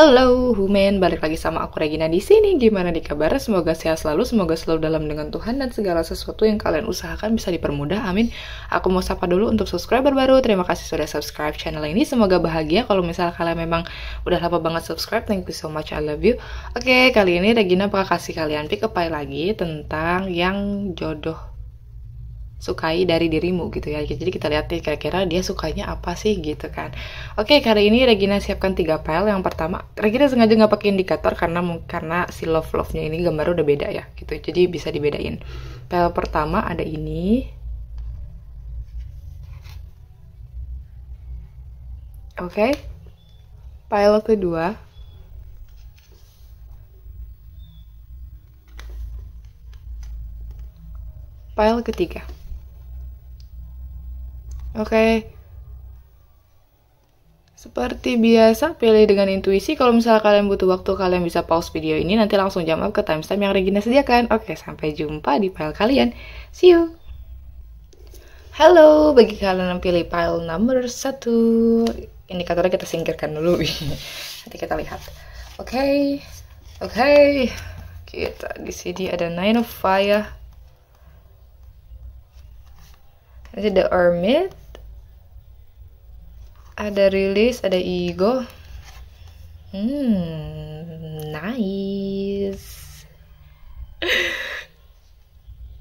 Halo, Humen, balik lagi sama aku Regina di sini. Gimana nih kabarnya? Semoga sehat selalu, semoga selalu dalam dengan Tuhan dan segala sesuatu yang kalian usahakan bisa dipermudah. Amin. Aku mau sapa dulu untuk subscriber baru. Terima kasih sudah subscribe channel ini. Semoga bahagia. Kalau misalnya kalian memang udah lama banget subscribe, thank you so much. I love you. Oke, kali ini Regina bakal kasih kalian pick up lagi tentang yang jodoh sukai dari dirimu gitu ya. Jadi kita lihat nih kira-kira dia sukanya apa sih gitu kan. Oke, kali ini Regina siapkan 3 file. Yang pertama, Regina sengaja nggak pakai indikator karena si love-nya ini gambarnya udah beda ya gitu. Jadi bisa dibedain. File pertama ada ini. Oke. File kedua. File ketiga. Oke. Seperti biasa, pilih dengan intuisi. Kalau misalnya kalian butuh waktu, kalian bisa pause video ini. Nanti langsung jump up ke timestamp yang Regina sediakan. Oke, sampai jumpa di file kalian. See you! Halo, bagi kalian yang pilih file nomor 1. Indikatornya kita singkirkan dulu. Nanti kita lihat. Oke. Kita di sini ada 9 of Fire. Nanti ada Hermit. Ada Release, ada Ego. Nice.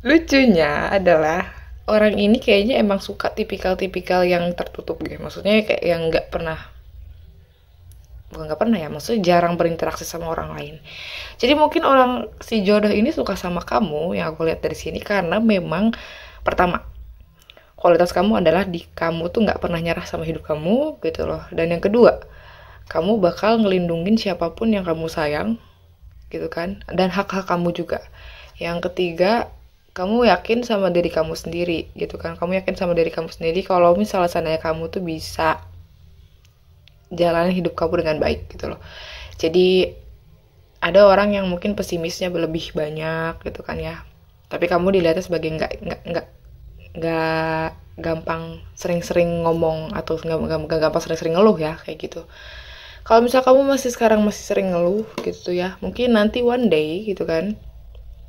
Lucunya adalah orang ini kayaknya emang suka tipikal-tipikal yang tertutup gitu. Maksudnya kayak yang bukan nggak pernah ya, maksudnya jarang berinteraksi sama orang lain. Jadi mungkin si jodoh ini suka sama kamu yang aku lihat dari sini karena memang pertama, kualitas kamu adalah kamu tuh nggak pernah nyerah sama hidup kamu gitu loh. Dan yang kedua, kamu bakal ngelindungin siapapun yang kamu sayang gitu kan. Dan hak-hak kamu juga. Yang ketiga, kamu yakin sama diri kamu sendiri gitu kan. Kamu yakin sama diri kamu sendiri kalau misalnya seandainya kamu tuh bisa jalanin hidup kamu dengan baik gitu loh. Jadi ada orang yang mungkin pesimisnya lebih banyak gitu kan ya. Tapi kamu dilihatnya sebagai nggak gampang sering-sering ngomong atau nggak gampang sering-sering ngeluh ya kayak gitu. Kalau misal kamu sekarang masih sering ngeluh gitu ya, mungkin nanti one day gitu kan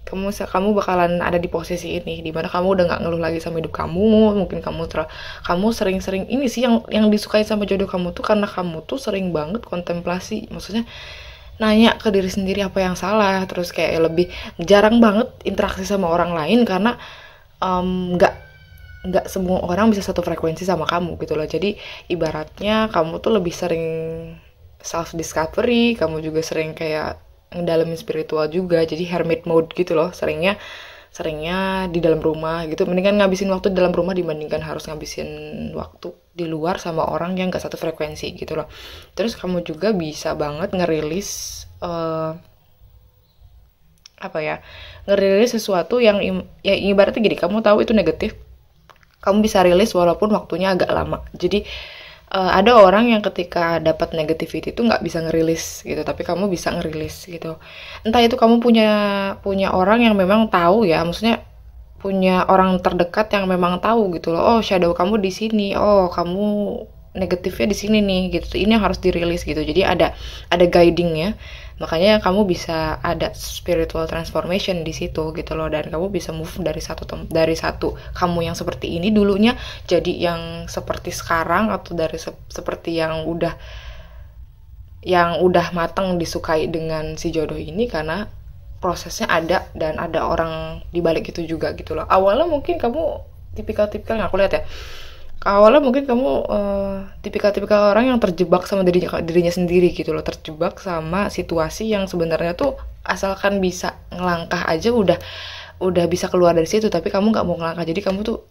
kamu bakalan ada di posisi ini dimana kamu udah nggak ngeluh lagi sama hidup kamu. Mungkin kamu sering-sering ini sih yang disukai sama jodoh kamu tuh karena kamu tuh sering banget kontemplasi, maksudnya nanya ke diri sendiri apa yang salah, terus kayak lebih jarang banget interaksi sama orang lain karena nggak semua orang bisa satu frekuensi sama kamu gitu loh. Jadi ibaratnya kamu tuh lebih sering self discovery, kamu juga sering kayak ngedalamin spiritual juga. Jadi hermit mode gitu loh, seringnya di dalam rumah gitu. Mendingan ngabisin waktu di dalam rumah dibandingkan harus ngabisin waktu di luar sama orang yang gak satu frekuensi gitu loh. Terus kamu juga bisa banget ngerilis ngerilis sesuatu yang ya ibaratnya gini, kamu tahu itu negatif, kamu bisa rilis walaupun waktunya agak lama. Jadi ada orang yang ketika dapat negativity itu nggak bisa ngerilis gitu, tapi kamu bisa ngerilis gitu. Entah itu kamu punya orang yang memang tahu ya, maksudnya punya orang terdekat yang memang tahu gitu loh. Oh, shadow kamu di sini. Oh, kamu negatifnya di sini nih gitu. Ini yang harus dirilis gitu. Jadi ada guidingnya. Makanya kamu bisa ada spiritual transformation di situ gitu loh, dan kamu bisa move dari satu kamu yang seperti ini dulunya jadi yang seperti sekarang, atau dari seperti yang udah matang disukai dengan si jodoh ini karena prosesnya ada dan ada orang di balik itu juga gitu loh. Awalnya mungkin kamu tipikal yang aku lihat ya. Awalnya mungkin kamu tipikal orang yang terjebak sama dirinya sendiri gitu loh, terjebak sama situasi yang sebenarnya tuh asalkan bisa ngelangkah aja udah bisa keluar dari situ, tapi kamu nggak mau ngelangkah. Jadi kamu tuh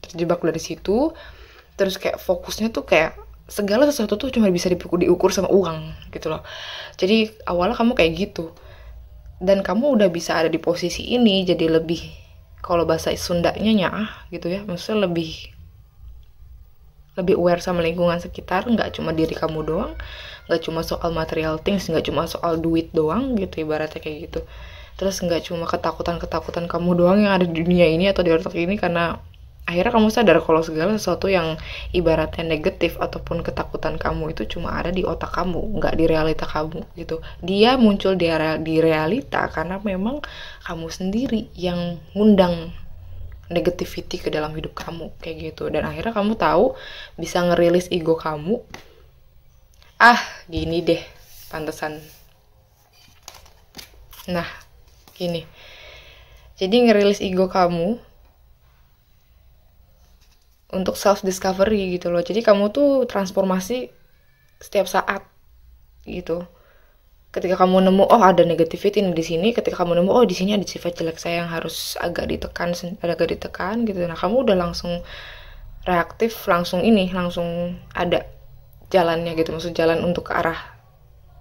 terjebak dari situ, terus kayak fokusnya tuh kayak segala sesuatu tuh cuma bisa diukur sama uang gitu loh. Jadi awalnya kamu kayak gitu, dan kamu udah bisa ada di posisi ini, jadi lebih, kalau bahasa Sundanya nyah gitu ya, maksudnya lebih aware sama lingkungan sekitar, nggak cuma diri kamu doang, nggak cuma soal material things, nggak cuma soal duit doang gitu ibaratnya kayak gitu. Terus nggak cuma ketakutan kamu doang yang ada di dunia ini atau di otak ini, karena akhirnya kamu sadar kalau segala sesuatu yang ibaratnya negatif ataupun ketakutan kamu itu cuma ada di otak kamu, nggak di realita kamu gitu. Dia muncul di realita karena memang kamu sendiri yang ngundang negativity ke dalam hidup kamu kayak gitu. Dan akhirnya kamu tahu bisa ngerilis ego kamu. Gini deh, pantesan. Nah, gini. Jadi ngerilis ego kamu untuk self discovery gitu loh. Jadi kamu tuh transformasi setiap saat gitu. Ketika kamu nemu ada negativity di sini, ketika kamu nemu di sini ada sifat jelek saya yang harus agak ditekan gitu. Nah, kamu udah langsung reaktif, langsung ada jalannya gitu. Maksud jalan untuk ke arah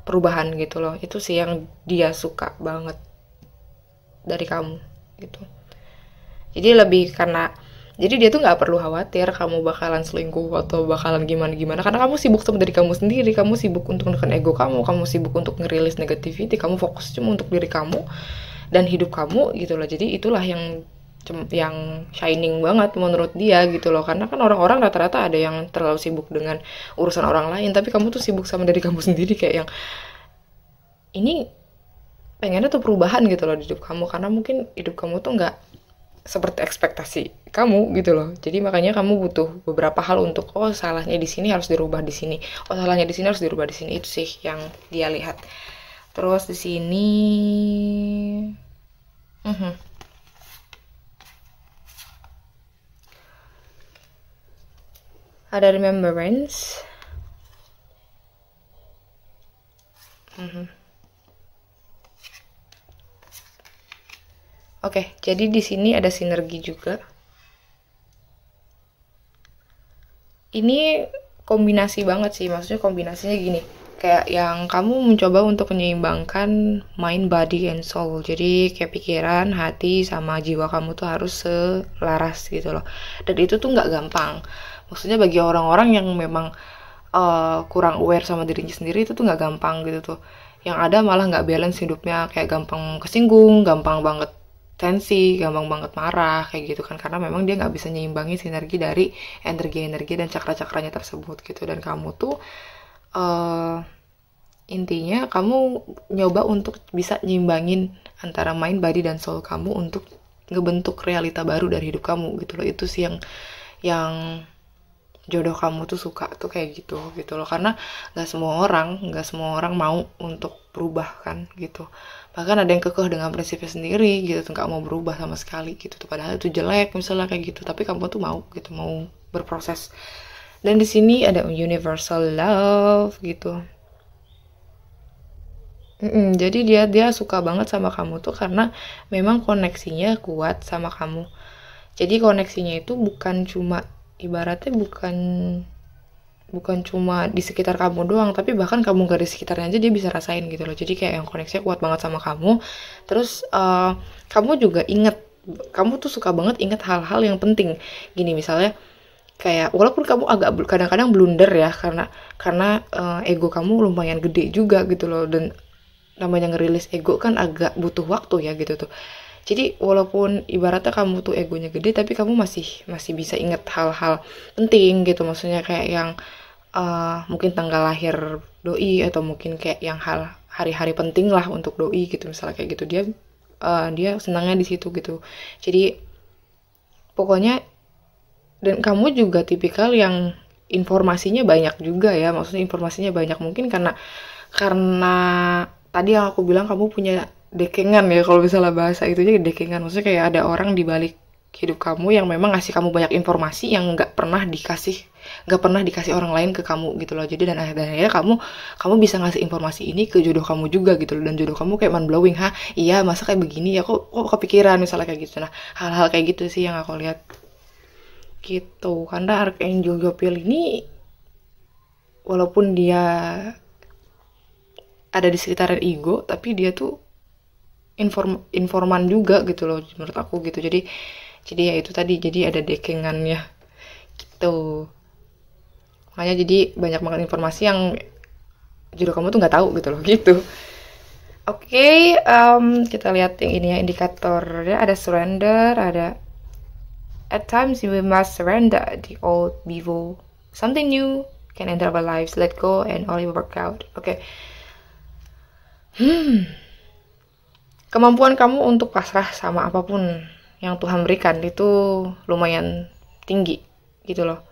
perubahan gitu loh. Itu sih yang dia suka banget dari kamu gitu. Jadi lebih jadi dia tuh nggak perlu khawatir kamu bakalan selingkuh atau bakalan gimana karena kamu sibuk sama diri kamu sendiri, kamu sibuk untuk menekan ego kamu sibuk untuk ngerilis negativity, kamu fokus cuma untuk diri kamu dan hidup kamu gitu loh. Jadi itulah yang shining banget menurut dia gitu loh, karena kan orang-orang rata-rata ada yang terlalu sibuk dengan urusan orang lain, tapi kamu tuh sibuk sama diri kamu sendiri, kayak yang ini pengennya tuh perubahan gitu loh di hidup kamu, karena mungkin hidup kamu tuh nggak seperti ekspektasi kamu gitu loh. Jadi makanya kamu butuh beberapa hal untuk salahnya di sini harus dirubah di sini. Salahnya di sini harus dirubah di sini. Itu sih yang dia lihat. Terus di sini ada remembrance. Oke, jadi di sini ada sinergi juga. Ini kombinasi banget sih, maksudnya kombinasinya gini. Kayak yang kamu mencoba untuk menyeimbangkan mind, body, and soul. Jadi kayak pikiran, hati, sama jiwa kamu tuh harus selaras gitu loh. Dan itu tuh nggak gampang. Maksudnya bagi orang-orang yang memang kurang aware sama dirinya sendiri, itu tuh nggak gampang gitu tuh. Yang ada malah nggak balance hidupnya, kayak gampang kesinggung, gampang banget tensi, gampang banget marah kayak gitu kan, karena memang dia nggak bisa nyeimbangi sinergi dari energi-energi dan cakra-cakranya tersebut gitu. Dan kamu tuh intinya kamu nyoba untuk bisa nyimbangin antara mind, body, dan soul kamu untuk ngebentuk realita baru dari hidup kamu gitu loh. Itu sih yang jodoh kamu tuh suka tuh kayak gitu loh, karena nggak semua orang mau untuk berubah kan gitu. Bahkan ada yang kekeh dengan prinsipnya sendiri gitu, nggak mau berubah sama sekali gitu tuh, padahal itu jelek misalnya kayak gitu, tapi kamu tuh mau gitu, mau berproses. Dan di sini ada universal love gitu. Jadi dia suka banget sama kamu tuh karena memang koneksinya kuat sama kamu. Jadi koneksinya itu bukan cuma ibaratnya bukan cuma di sekitar kamu doang, tapi bahkan kamu gak di sekitarnya aja dia bisa rasain gitu loh. Jadi kayak yang koneksinya kuat banget sama kamu. Terus kamu juga kamu tuh suka banget inget hal-hal yang penting. Gini misalnya kayak walaupun kamu agak kadang-kadang blunder ya, karena ego kamu lumayan gede juga gitu loh, dan namanya ngerilis ego kan agak butuh waktu ya gitu tuh. Jadi walaupun ibaratnya kamu tuh egonya gede, tapi kamu masih bisa inget hal-hal penting gitu. Maksudnya kayak yang mungkin tanggal lahir doi, atau mungkin kayak yang hari-hari penting lah untuk doi gitu misalnya kayak gitu. Dia senangnya di situ gitu. Jadi pokoknya, dan kamu juga tipikal yang informasinya banyak juga ya. Maksudnya informasinya banyak mungkin karena tadi yang aku bilang kamu punya dekengan ya, kalau misalnya bahasa itunya dekengan. Maksudnya kayak ada orang di balik hidup kamu yang memang ngasih kamu banyak informasi yang nggak pernah dikasih orang lain ke kamu gitu loh. Jadi dan akhirnya kamu bisa ngasih informasi ini ke jodoh kamu juga gitu loh, dan jodoh kamu kayak mind blowing, iya masa kayak begini ya, kok kepikiran misalnya kayak gitu. Nah hal-hal kayak gitu sih yang aku lihat gitu. Karena Archangel Jopil ini walaupun dia ada di sekitaran ego, tapi dia tuh informan juga gitu loh menurut aku gitu. Jadi ya itu tadi, jadi ada dekengannya gitu. Makanya jadi banyak banget informasi yang jodoh kamu tuh nggak tahu gitu loh gitu. Oke, kita lihat yang ini ya, indikatornya ada surrender, ada At times we must surrender the old before something new can enter our lives. Let go and all will work out. Oke. Kemampuan kamu untuk pasrah sama apapun yang Tuhan berikan itu lumayan tinggi gitu loh.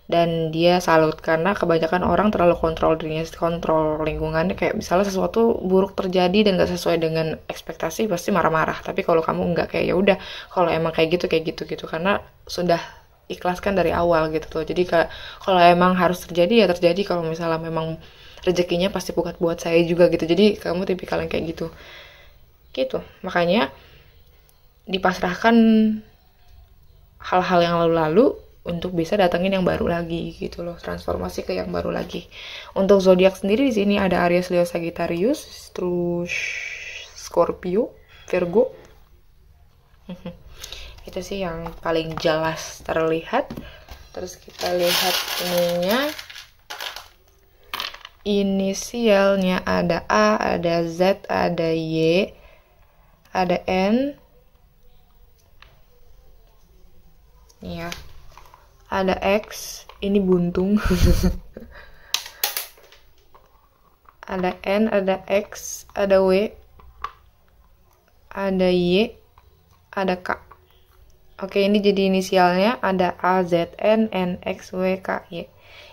Dan dia salut karena kebanyakan orang terlalu kontrol dirinya, kontrol lingkungannya, kayak misalnya sesuatu buruk terjadi dan gak sesuai dengan ekspektasi pasti marah-marah. Tapi kalau kamu nggak, kayak ya udah, kalau emang kayak gitu gitu karena sudah ikhlaskan dari awal gitu loh. Jadi kalau emang harus terjadi ya terjadi, kalau misalnya memang rezekinya pasti bukan buat saya juga gitu. Jadi kamu tipikal yang kayak gitu. Makanya dipasrahkan hal-hal yang lalu-lalu untuk bisa datangin yang baru lagi gitu loh, transformasi ke yang baru lagi. Untuk zodiak sendiri di sini ada Aries, Leo, Sagittarius, terus Scorpio, Virgo. Itu sih yang paling jelas terlihat. Terus kita lihat ininya, inisialnya ada A, ada Z, ada Y, ada N, ya. Ada X, ini buntung. Ada N, ada X, ada W, ada Y, ada K. Oke, ini jadi inisialnya ada A, Z, N, X, W, K, Y.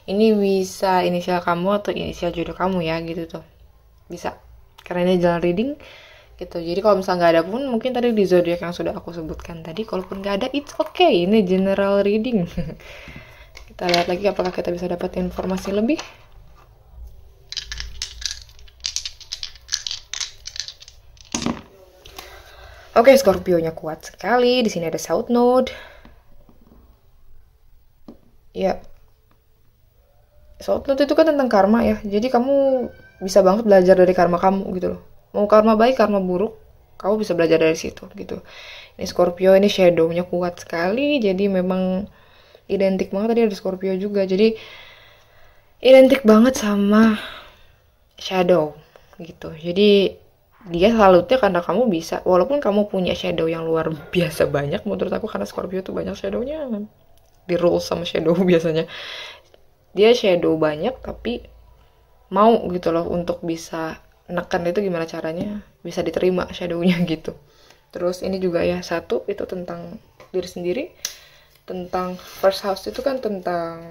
Ini bisa inisial kamu atau inisial jodoh kamu ya, gitu tuh. Bisa. Karena ini jalan reading gitu. Jadi kalau misalnya nggak ada pun, mungkin tadi di zodiak yang sudah aku sebutkan tadi, kalaupun nggak ada, it's okay. Ini general reading. Kita lihat lagi apakah kita bisa dapat informasi lebih. Oke, Scorpio-nya kuat sekali. Di sini ada South Node. Ya. South Node itu kan tentang karma ya. Jadi kamu bisa banget belajar dari karma kamu gitu loh. Mau karma baik, karma buruk, kamu bisa belajar dari situ gitu. Ini Scorpio, ini shadow-nya kuat sekali. Jadi memang identik banget, tadi ada Scorpio juga. Jadi identik banget sama shadow gitu. Jadi dia salutnya karena kamu bisa, walaupun kamu punya shadow yang luar biasa banyak menurut aku, karena Scorpio tuh banyak shadownya, di rule sama shadow biasanya. Dia shadow banyak tapi mau gitu loh untuk bisa neken itu gimana caranya bisa diterima shadownya gitu. Terus ini juga ya, satu itu tentang diri sendiri. Tentang first house itu kan tentang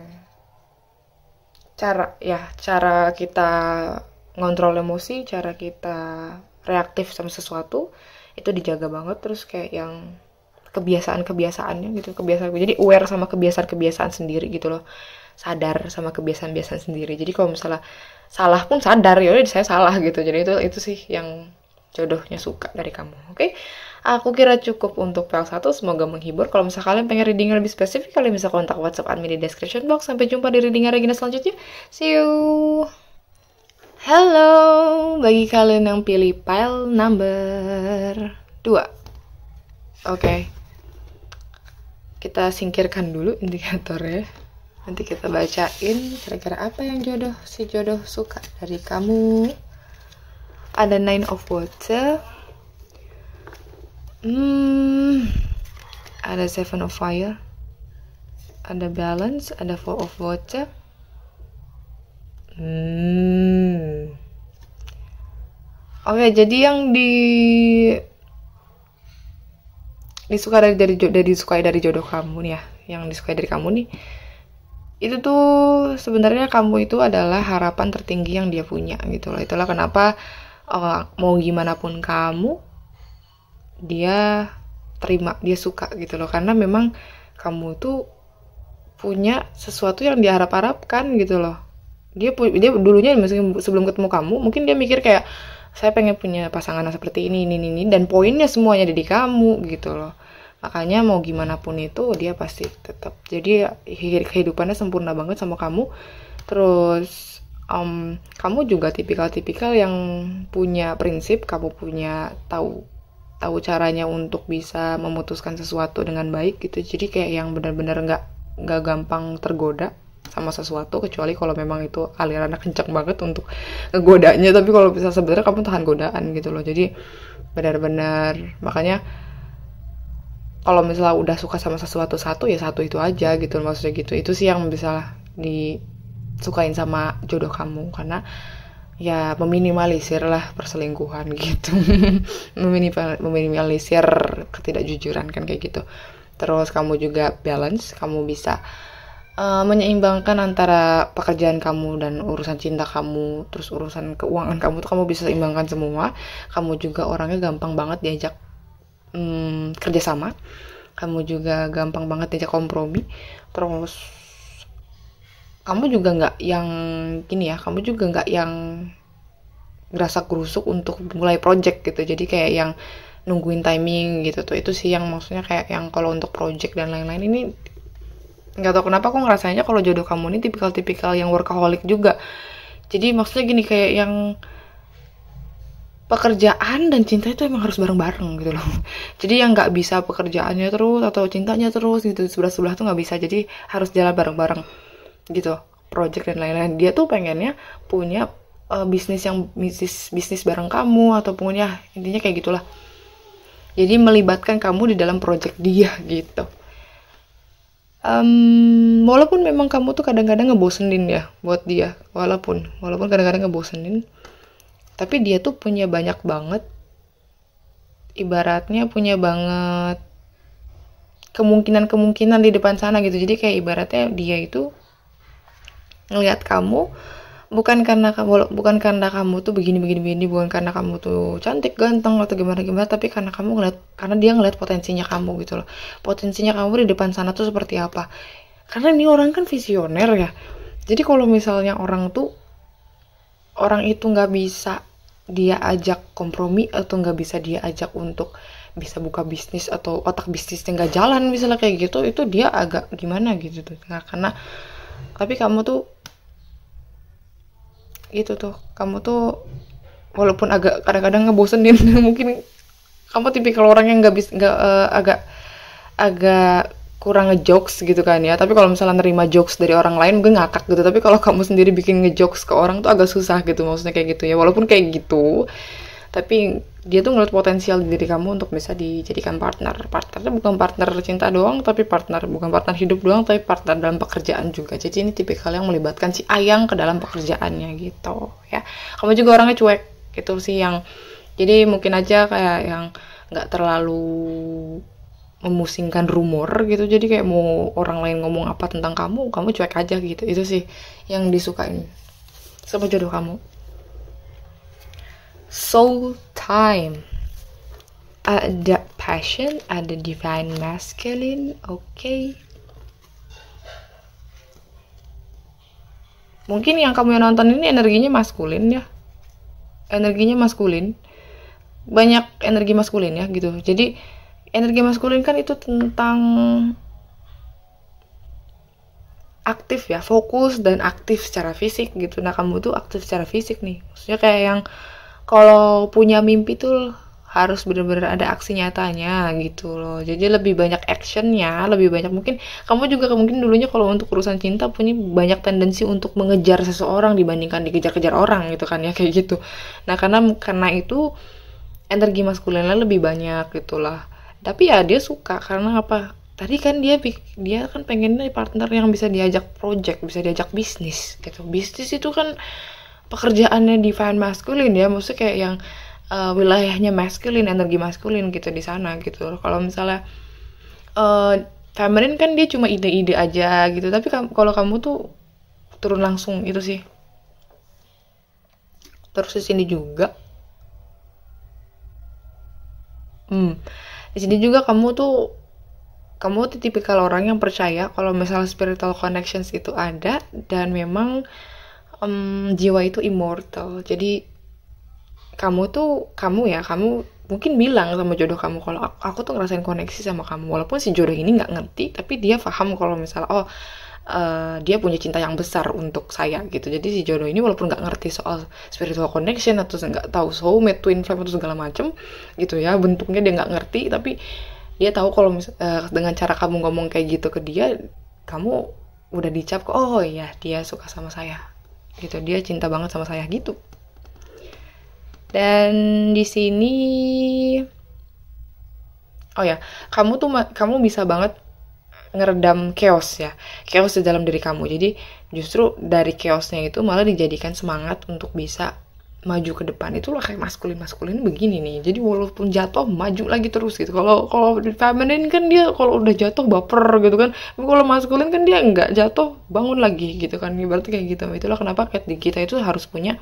cara kita ngontrol emosi, cara kita reaktif sama sesuatu itu dijaga banget. Terus kayak yang kebiasaan-kebiasaannya gitu, jadi aware sama kebiasaan-kebiasaan sendiri gitu loh, sadar sama kebiasaan-kebiasaan sendiri. Jadi kalau misalnya salah pun sadar, ya udah saya salah gitu. Jadi itu sih yang jodohnya suka dari kamu. Oke? Aku kira cukup untuk PL1, semoga menghibur. Kalau misalnya kalian pengen reading lebih spesifik, kalian bisa kontak WhatsApp admin di description box. Sampai jumpa di reading Regina selanjutnya. See you. Hello, bagi kalian yang pilih pile number 2. Oke. Kita singkirkan dulu indikatornya. Nanti kita bacain kira-kira apa yang si jodoh suka dari kamu. Ada 9 of water. Ada 7 of fire. Ada balance, ada 4 of water. Oke, jadi yang disukai dari jodoh kamu nih ya, yang disukai dari kamu nih, itu tuh sebenarnya kamu itu adalah harapan tertinggi yang dia punya gitu loh. Itulah kenapa mau gimana pun kamu, dia terima, dia suka gitu loh, karena memang kamu tuh punya sesuatu yang dia harap-harapkan gitu loh. Dia dulunya sebelum ketemu kamu, mungkin dia mikir kayak, saya pengen punya pasangan seperti ini, dan poinnya semuanya ada di kamu gitu loh. Makanya mau gimana pun itu dia pasti tetap. Jadi kehidupannya sempurna banget sama kamu. Terus kamu juga tipikal yang punya prinsip, kamu punya tahu caranya untuk bisa memutuskan sesuatu dengan baik gitu. Jadi kayak yang benar-benar nggak gampang tergoda sama sesuatu, kecuali kalau memang itu alirannya kencang banget untuk ngegodanya. Tapi kalau bisa sebenarnya kamu tahan godaan gitu loh. Jadi benar-benar, makanya kalau misalnya udah suka sama sesuatu satu ya satu itu aja gitu, maksudnya gitu. Itu sih yang bisa disukain sama jodoh kamu, karena ya meminimalisir lah perselingkuhan gitu. Meminimalisir ketidakjujuran kan kayak gitu. Terus kamu juga balance, kamu bisa menyeimbangkan antara pekerjaan kamu dan urusan cinta kamu, terus urusan keuangan kamu tuh kamu bisa seimbangkan semua. Kamu juga orangnya gampang banget diajak kerjasama, kamu juga gampang banget diajak kompromi. Terus kamu juga nggak yang gini ya, kamu juga nggak yang gerasa gerusuk untuk mulai project gitu, jadi kayak yang nungguin timing gitu tuh. Itu sih yang maksudnya kayak yang kalau untuk project dan lain-lain ini nggak tahu kenapa aku ngerasanya kalau jodoh kamu ini tipikal-tipikal yang workaholic juga. Jadi maksudnya gini, kayak yang pekerjaan dan cinta itu emang harus bareng-bareng gitu loh. Jadi yang nggak bisa pekerjaannya terus atau cintanya terus gitu sebelah-sebelah tuh nggak bisa, jadi harus jalan bareng-bareng gitu, project dan lain-lain. Dia tuh pengennya punya bisnis yang bisnis bareng kamu, atau punya, intinya kayak gitulah. Jadi melibatkan kamu di dalam project dia gitu. Walaupun memang kamu tuh kadang-kadang ngebosenin ya buat dia, walaupun kadang-kadang ngebosenin, tapi dia tuh punya banyak banget, ibaratnya punya banget kemungkinan di depan sana gitu. Jadi kayak ibaratnya dia itu ngelihat kamu bukan karena kamu tuh begini, bukan karena kamu tuh cantik, ganteng atau gimana, tapi karena dia ngeliat potensinya kamu gitu loh. Potensinya kamu di depan sana tuh seperti apa. Karena ini orang kan visioner ya. Jadi kalau misalnya orang itu nggak bisa dia ajak kompromi, atau nggak bisa dia ajak untuk bisa buka bisnis, atau otak bisnisnya nggak jalan misalnya kayak gitu, itu dia agak gimana gitu tuh. Nah, karena tapi kamu tuh gitu tuh, kamu tuh walaupun agak kadang-kadang ngebosenin mungkin kamu tipikal orang yang agak kurang ngejokes gitu kan ya. Tapi kalau misalnya nerima jokes dari orang lain gue ngakak gitu, tapi kalau kamu sendiri bikin ngejokes ke orang tuh agak susah gitu, maksudnya kayak gitu ya. Walaupun kayak gitu, tapi dia tuh ngeliat potensial di diri kamu untuk bisa dijadikan partnernya bukan partner cinta doang, tapi bukan partner hidup doang, tapi partner dalam pekerjaan juga. Jadi ini tipikal yang melibatkan si Ayang ke dalam pekerjaannya gitu ya. Kamu juga orangnya cuek gitu sih, yang jadi mungkin aja kayak yang nggak terlalu memusingkan rumor gitu. Jadi kayak mau orang lain ngomong apa tentang kamu cuek aja gitu. Itu sih yang disukain sama jodoh kamu. Soul time, ada passion, ada divine masculine, okay. Mungkin yang kamu yang nonton ini energinya maskulin ya, banyak energi maskulin ya gitu. Jadi energi maskulin kan itu tentang aktif ya, fokus dan aktif secara fisik gitu. Nah kamu tuh aktif secara fisik nih, maksudnya kayak yang kalau punya mimpi tuh harus benar-benar ada aksi nyatanya gitu loh. Jadi lebih banyak actionnya, lebih banyak. Mungkin kamu juga mungkin dulunya kalau untuk urusan cinta punya banyak tendensi untuk mengejar seseorang dibandingkan dikejar-kejar orang gitu kan ya, kayak gitu. Nah karena itu energi maskulinnya lebih banyak gitulah. Tapi ya dia suka karena apa? Tadi kan dia kan pengennya partner yang bisa diajak project, bisa diajak bisnis gitu. Bisnis itu kan pekerjaannya divine masculine ya, maksudnya kayak yang wilayahnya masculine, energi masculine gitu di sana gitu. Kalau misalnya feminine kan dia cuma ide-ide aja gitu, tapi kalau kamu tuh turun langsung itu sih. Terus di sini juga di sini juga kamu tuh tipikal orang yang percaya kalau misalnya spiritual connections itu ada, dan memang jiwa itu immortal. Jadi kamu mungkin bilang sama jodoh kamu kalau aku tuh ngerasain koneksi sama kamu, walaupun si jodoh ini nggak ngerti, tapi dia paham kalau misalnya dia punya cinta yang besar untuk saya gitu. Jadi si jodoh ini walaupun nggak ngerti soal spiritual connection atau nggak tahu soulmate, twin flame atau segala macem gitu ya, bentuknya dia nggak ngerti, tapi dia tahu kalau dengan cara kamu ngomong kayak gitu ke dia, kamu udah dicap oh iya dia suka sama saya gitu, dia cinta banget sama saya gitu. Dan di sini Oh ya, kamu bisa banget ngeredam chaos ya, chaos di dalam diri kamu. Jadi justru dari chaosnya itu malah dijadikan semangat untuk bisa maju ke depan. Itulah kayak maskulin begini nih. Jadi walaupun jatuh maju lagi terus gitu. Kalau di feminine kan dia kalau udah jatuh baper gitu kan. Tapi kalau maskulin kan dia nggak jatuh bangun lagi gitu kan. Berarti kayak gitu. Itulah kenapa kita itu harus punya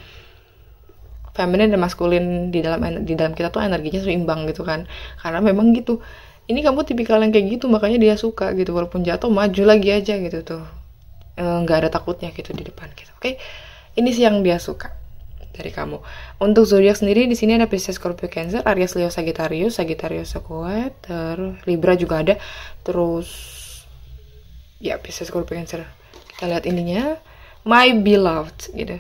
feminine dan maskulin di dalam kita tuh energinya seimbang gitu kan. Karena memang gitu. Ini kamu tipikal yang kayak gitu, makanya dia suka gitu. Walaupun jatuh maju lagi aja gitu tuh. Nggak ada takutnya gitu di depan gitu. Oke. Ini sih yang dia suka dari kamu. Untuk zodiak sendiri di sini ada Pisces, Scorpio, Cancer, Aries, Leo, Sagittarius Aquarius, terus Libra juga ada. Terus ya Pisces, Scorpio, Cancer. Kita lihat ininya, my beloved gitu.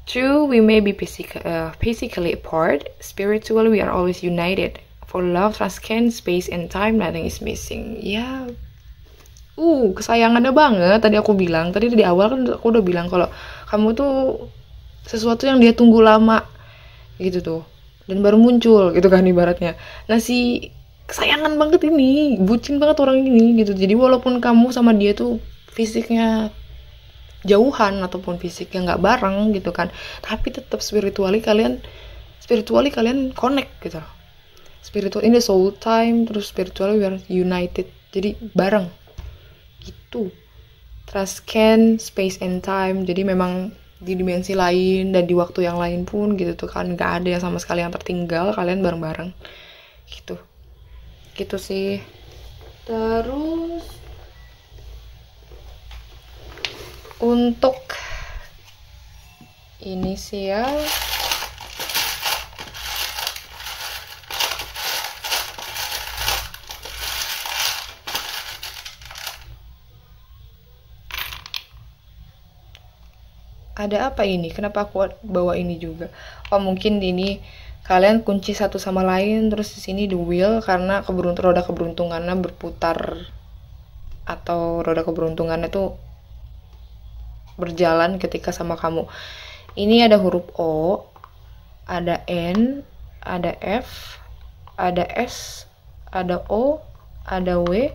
True, we may be physically apart, spiritually we are always united. For love transcends space and time, nothing is missing. Ya, kesayangannya banget. Tadi aku bilang, tadi di awal kan aku udah bilang kalau kamu tuh sesuatu yang dia tunggu lama gitu tuh, dan baru muncul gitu kan ibaratnya. Nah si kesayangan banget ini, bucin banget orang ini gitu. Jadi walaupun kamu sama dia tuh fisiknya jauhan ataupun fisiknya nggak bareng gitu kan, tapi tetap spiritually kalian connect gitu. Spiritual in the soul time, terus spiritually we are united, jadi bareng gitu. Transcend space and time, jadi memang di dimensi lain dan di waktu yang lain pun gitu tuh kan, nggak ada yang sama sekali yang tertinggal, kalian bareng-bareng gitu sih. Terus untuk inisial ada apa ini? Kenapa aku bawa ini juga? Oh mungkin ini kalian kunci satu sama lain. Terus di sini the wheel karena roda keberuntungannya berputar, atau roda keberuntungannya tuh berjalan ketika sama kamu. Ini ada huruf O, ada N, ada F, ada S, ada O, ada W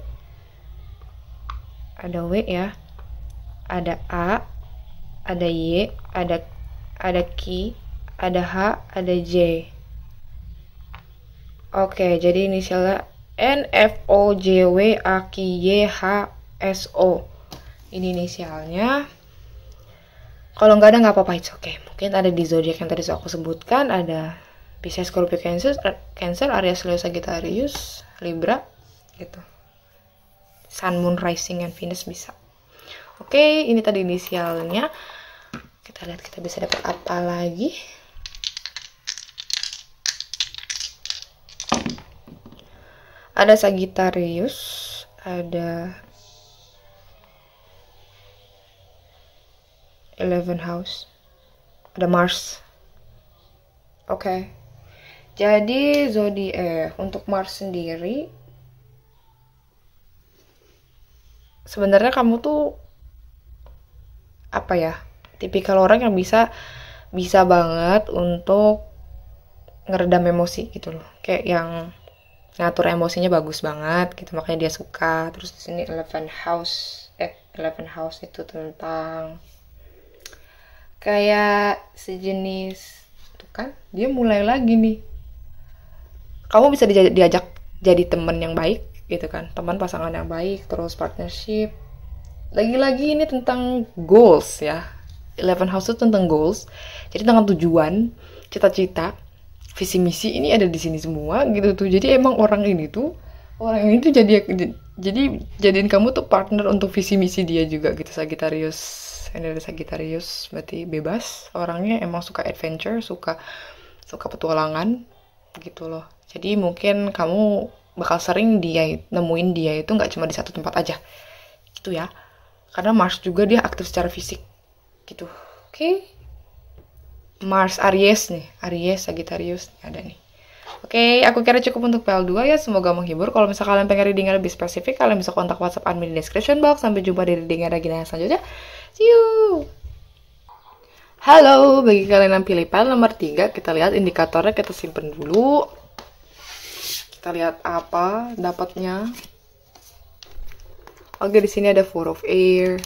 ya, ada A, ada Y, ada Q, ada H, ada J. Oke, jadi inisialnya N, F, O, J, W, A, Q, Y, H, S, O. Ini inisialnya. Kalau nggak ada nggak apa-apa, it's okay. Mungkin ada di zodiak yang tadi aku sebutkan, ada Pisces, Scorpio, Cancer, Aries, Leo, Sagittarius, Libra, gitu. Sun, Moon, Rising, and Venus bisa. Oke, ini tadi inisialnya. Kita lihat kita bisa dapat apa lagi. Ada Sagittarius, ada 11 house, ada Mars. Oke. Jadi zodiak untuk Mars sendiri, sebenarnya kamu tuh apa ya? Tipikal orang yang bisa banget untuk ngeredam emosi gitu loh. Kayak yang ngatur emosinya bagus banget gitu, makanya dia suka. Terus di sini 11 house itu tentang kayak sejenis tuh kan, dia mulai lagi nih. Kamu bisa diajak jadi teman yang baik gitu kan, teman pasangan yang baik, terus partnership. Lagi-lagi ini tentang goals ya. 11 house itu tentang goals, jadi tentang tujuan, cita-cita, visi misi ini ada di sini semua gitu tuh. Jadi emang orang ini tuh jadi jadiin kamu tuh partner untuk visi misi dia juga gitu. Sagittarius, ini ada Sagittarius berarti bebas orangnya, emang suka adventure, suka petualangan gitu loh. Jadi mungkin kamu bakal sering nemuin dia itu nggak cuma di satu tempat aja gitu ya, karena Mars juga dia aktif secara fisik gitu. Oke. Mars Aries nih, Aries Sagittarius ada nih. Oke, aku kira cukup untuk PL2 ya, semoga menghibur. Kalau misalnya kalian pengen reading lebih spesifik, kalian bisa kontak WhatsApp admin di description box. Sampai jumpa di reading lagi selanjutnya. See you. Halo, bagi kalian yang pilih PL nomor 3, kita lihat indikatornya, kita simpen dulu. Kita lihat apa dapatnya. Oke, di sini ada Four of Air.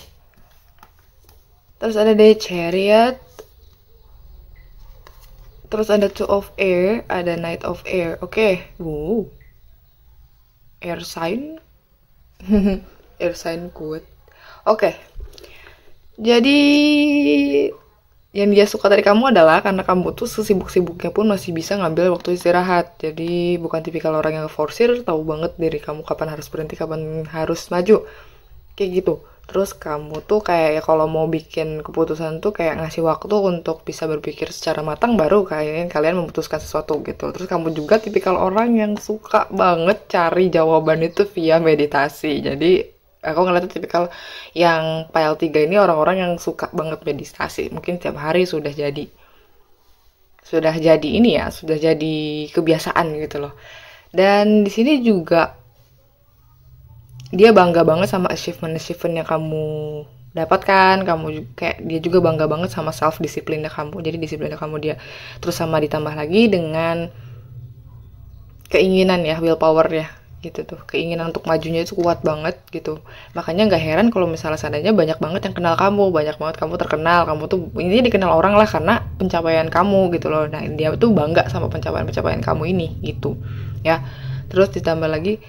Terus ada The Chariot. Terus ada Two of Air, ada Knight of Air. Oke. Wow. Air sign. Air sign kuat. Oke. Jadi yang dia suka dari kamu adalah karena kamu tuh sesibuk-sibuknya pun masih bisa ngambil waktu istirahat. Jadi bukan tipikal orang yang forsir, tahu banget diri kamu kapan harus berhenti, kapan harus maju. Kayak gitu. Terus kamu tuh kayak ya kalau mau bikin keputusan tuh kayak ngasih waktu untuk bisa berpikir secara matang baru kalian memutuskan sesuatu gitu. Terus kamu juga tipikal orang yang suka banget cari jawaban itu via meditasi. Jadi aku ngeliatnya tipikal yang pile 3 ini orang-orang yang suka banget meditasi. Mungkin tiap hari sudah jadi ini ya, sudah jadi kebiasaan gitu loh. Dan di sini juga dia bangga banget sama achievement yang kamu dapatkan. Kayak dia juga bangga banget sama self disiplinnya kamu. Jadi disiplinnya kamu dia. Terus sama ditambah lagi dengan keinginan ya, willpower ya gitu tuh, keinginan untuk majunya itu kuat banget gitu. Makanya nggak heran kalau misalnya seandainya banyak banget yang kenal kamu, banyak banget kamu terkenal, kamu tuh ini dikenal orang lah karena pencapaian kamu gitu loh. Nah dia tuh bangga sama pencapaian kamu ini gitu ya. Terus ditambah lagi,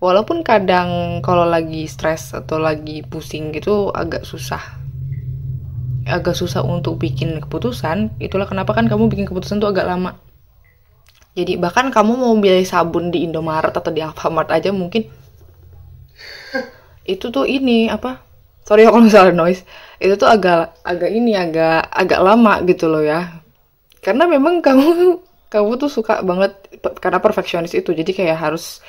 walaupun kadang kalau lagi stres atau lagi pusing gitu agak susah untuk bikin keputusan. Itulah kenapa kan kamu bikin keputusan tuh agak lama. Jadi bahkan kamu mau beli sabun di Indomaret atau di Alfamart aja mungkin itu tuh ini apa? Sorry ya kalau misalnya noise. Itu tuh agak lama gitu loh ya. Karena memang kamu tuh suka banget karena perfeksionis itu. Jadi kayak harus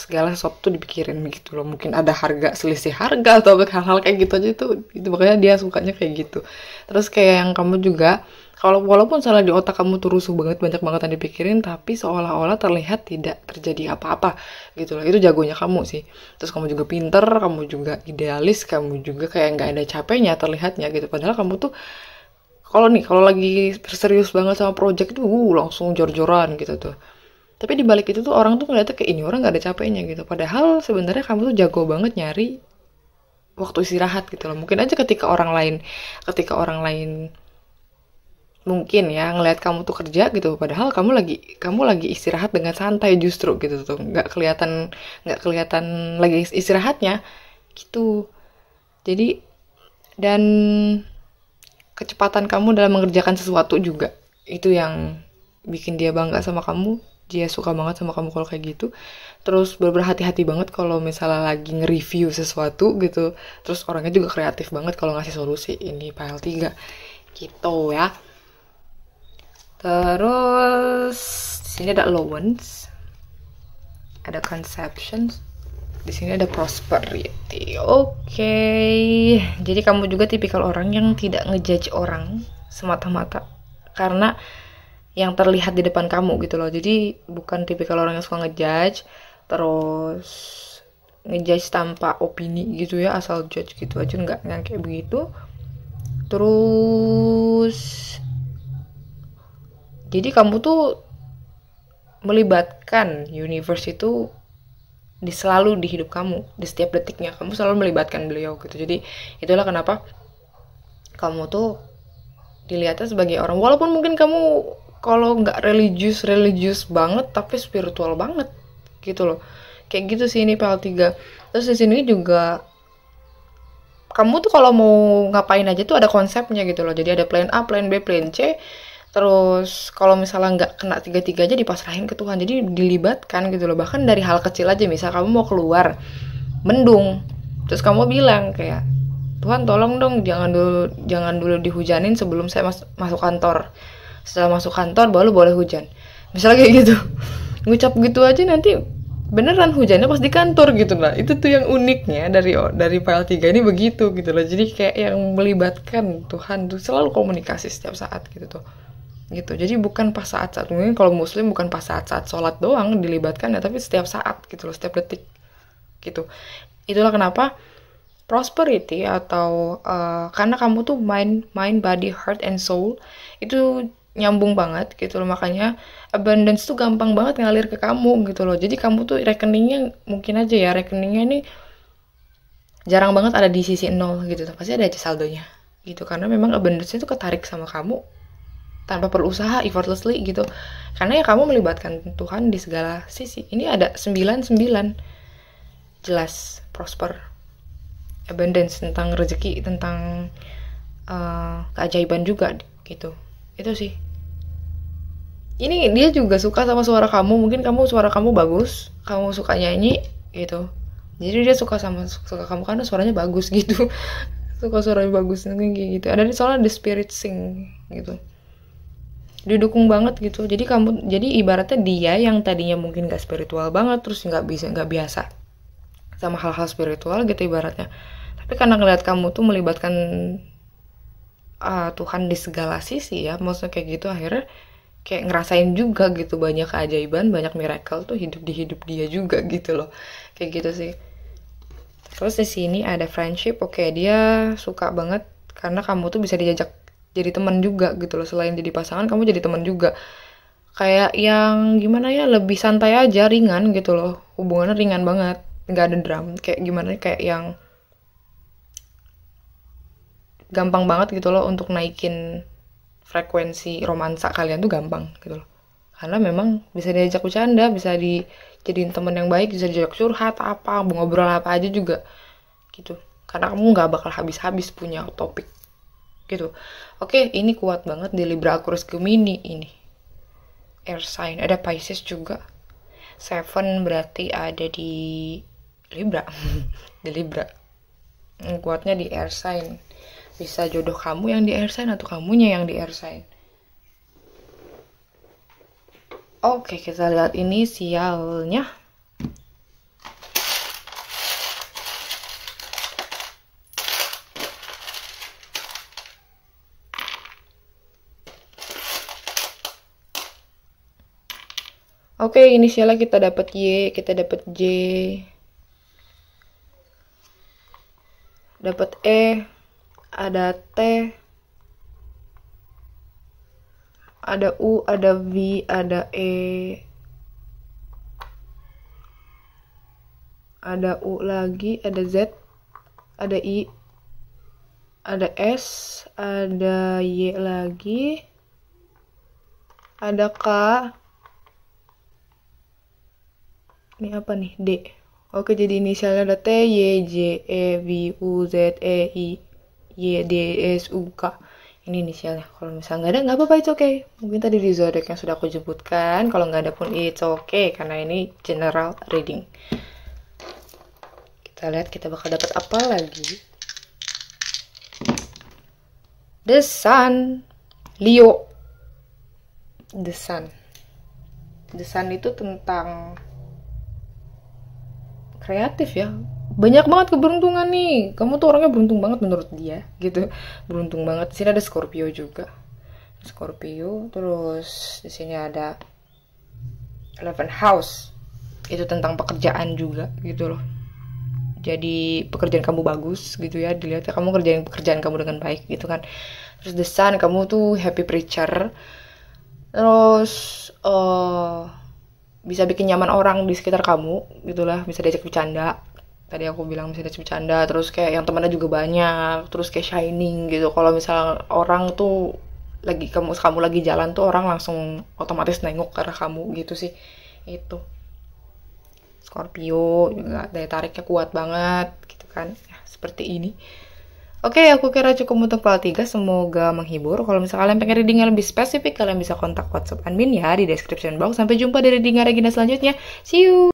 segala sesuatu tuh dipikirin gitu loh. Mungkin ada selisih harga atau hal-hal kayak gitu aja itu makanya dia sukanya kayak gitu. Terus kayak yang kamu juga walaupun salah di otak kamu tuh rusuh banget, banyak banget yang dipikirin, tapi seolah-olah terlihat tidak terjadi apa-apa gitu loh. Itu jagonya kamu sih. Terus kamu juga pinter, kamu juga idealis, kamu juga kayak nggak ada capeknya terlihatnya gitu. Padahal kamu tuh kalau lagi serius banget sama project itu langsung jor-joran gitu tuh. Tapi di balik itu tuh orang tuh ngeliatnya kayak ini orang nggak ada capeknya gitu. Padahal sebenarnya kamu tuh jago banget nyari waktu istirahat gitu loh. Mungkin aja ketika orang lain mungkin ya ngelihat kamu tuh kerja gitu, padahal kamu lagi istirahat dengan santai justru gitu tuh, nggak kelihatan lagi istirahatnya gitu. Jadi dan kecepatan kamu dalam mengerjakan sesuatu juga itu yang bikin dia bangga sama kamu. Dia suka banget sama kamu kalau kayak gitu. Terus berhati-hati banget kalau misalnya lagi nge-review sesuatu gitu. Terus orangnya juga kreatif banget kalau ngasih solusi. Ini pile 3 gitu ya. Terus di sini ada allowance, ada conceptions, di sini ada prosperity. Oke. Jadi kamu juga tipikal orang yang tidak ngejudge orang semata-mata karena yang terlihat di depan kamu gitu loh. Jadi bukan tipikal orang yang suka ngejudge, terus ngejudge tanpa opini gitu ya, asal judge gitu aja, nggak kayak begitu. Terus jadi kamu tuh melibatkan universe itu selalu di hidup kamu, di setiap detiknya kamu selalu melibatkan beliau gitu. Jadi itulah kenapa kamu tuh dilihatnya sebagai orang, walaupun mungkin kamu kalau nggak religius banget tapi spiritual banget gitu loh. Kayak gitu sih ini PL3. Terus di sini juga kamu tuh kalau mau ngapain aja tuh ada konsepnya gitu loh. Jadi ada plan A, plan B, plan C. Terus kalau misalnya nggak kena 3-3 aja dipasrahin ke Tuhan. Jadi dilibatkan gitu loh. Bahkan dari hal kecil aja, misal kamu mau keluar mendung, terus kamu bilang kayak, Tuhan tolong dong jangan dulu dihujanin sebelum saya masuk kantor. Setelah masuk kantor baru boleh hujan. Misalnya kayak gitu. Ngucap gitu aja nanti beneran hujannya pas di kantor gitu lah. Itu tuh yang uniknya dari file 3 ini begitu gitu loh. Jadi kayak yang melibatkan Tuhan tuh selalu komunikasi setiap saat gitu tuh. Gitu. Jadi bukan pas saat-saat, mungkin kalau muslim bukan pas saat-saat sholat doang dilibatkan ya, tapi setiap saat gitu loh, setiap detik gitu. Itulah kenapa prosperity atau karena kamu tuh mind, body, heart, and soul itu nyambung banget gitu loh, makanya abundance tuh gampang banget ngalir ke kamu gitu loh. Jadi kamu tuh rekeningnya mungkin aja ya, rekeningnya ini jarang banget ada di sisi nol gitu, pasti ada aja saldonya gitu, karena memang abundance itu ketarik sama kamu tanpa perlu usaha, effortlessly gitu, karena ya kamu melibatkan Tuhan di segala sisi. Ini ada 99 jelas prosper, abundance, tentang rezeki, tentang keajaiban juga gitu. Itu sih. Ini dia juga suka sama suara kamu, mungkin suara kamu bagus, kamu suka nyanyi gitu, jadi dia suka kamu karena suaranya bagus gitu. Suka suaranya bagus kayak gitu. Ada soalnya the spirit sing gitu, didukung banget gitu. Jadi ibaratnya dia yang tadinya mungkin gak spiritual banget, terus nggak biasa sama hal-hal spiritual gitu ibaratnya, tapi karena ngeliat kamu tuh melibatkan Tuhan di segala sisi ya, maksudnya kayak gitu, akhirnya kayak ngerasain juga gitu banyak keajaiban, banyak miracle tuh hidup dia juga gitu loh, kayak gitu sih. Terus di sini ada friendship. Oke, dia suka banget karena kamu tuh bisa diajak jadi teman juga gitu loh, selain jadi pasangan kamu jadi teman juga, kayak yang gimana ya, lebih santai aja, ringan gitu loh, hubungannya ringan banget, nggak ada drum, kayak gimana, kayak yang gampang banget gitu loh untuk naikin frekuensi romansa kalian tuh gampang gitu loh, karena memang bisa diajak bercanda, bisa dijadiin temen yang baik, bisa diajak curhat apa, mau ngobrol apa aja juga gitu, karena kamu nggak bakal habis-habis punya topik gitu. Oke, ini kuat banget di Libra, Aquarius, Gemini. Ini air sign, ada Pisces juga. Seven berarti ada di Libra. Di Libra kuatnya di air sign, bisa jodoh kamu yang di air sign atau kamunya yang di air sign. Oke, kita lihat inisialnya. Oke, inisialnya kita dapat Y, kita dapat J, dapat E, ada T, ada U, ada V, ada E, ada U lagi, ada Z, ada I, ada S, ada Y lagi, ada K. Ini apa nih? D. Oke, jadi inisialnya ada T, Y, J, E, V, U, Z, E, I, Y, D, S, U, K. Ini inisialnya. Kalau misalnya nggak ada, nggak apa-apa, it's okay. Mungkin tadi di zodiak yang sudah aku sebutkan. Kalau nggak ada pun it's okay, karena ini general reading. Kita lihat kita bakal dapat apa lagi. The Sun, Leo. The Sun. The Sun itu tentang kreatif ya, banyak banget keberuntungan nih, kamu tuh orangnya beruntung banget menurut dia gitu, beruntung banget. Di sini ada Scorpio juga, Scorpio. Terus di sini ada 11 house, itu tentang pekerjaan juga gitu loh, jadi pekerjaan kamu bagus gitu ya, dilihat kamu kerjain pekerjaan kamu dengan baik gitu kan. Terus The Sun, kamu tuh happy preacher, terus bisa bikin nyaman orang di sekitar kamu gitulah, bisa diajak bercanda, tadi aku bilang bisa diajak bercanda, terus kayak yang temannya juga banyak, terus kayak shining gitu. Kalau misalnya orang tuh kamu lagi jalan tuh orang langsung otomatis nengok ke arah kamu gitu sih. Itu Scorpio juga daya tariknya kuat banget gitu kan ya, seperti ini. Oke, aku kira cukup untuk pola 3. Semoga menghibur. Kalau misalnya kalian pengen reading yang lebih spesifik, kalian bisa kontak WhatsApp admin ya di description box. Sampai jumpa di reading Regina selanjutnya. See you!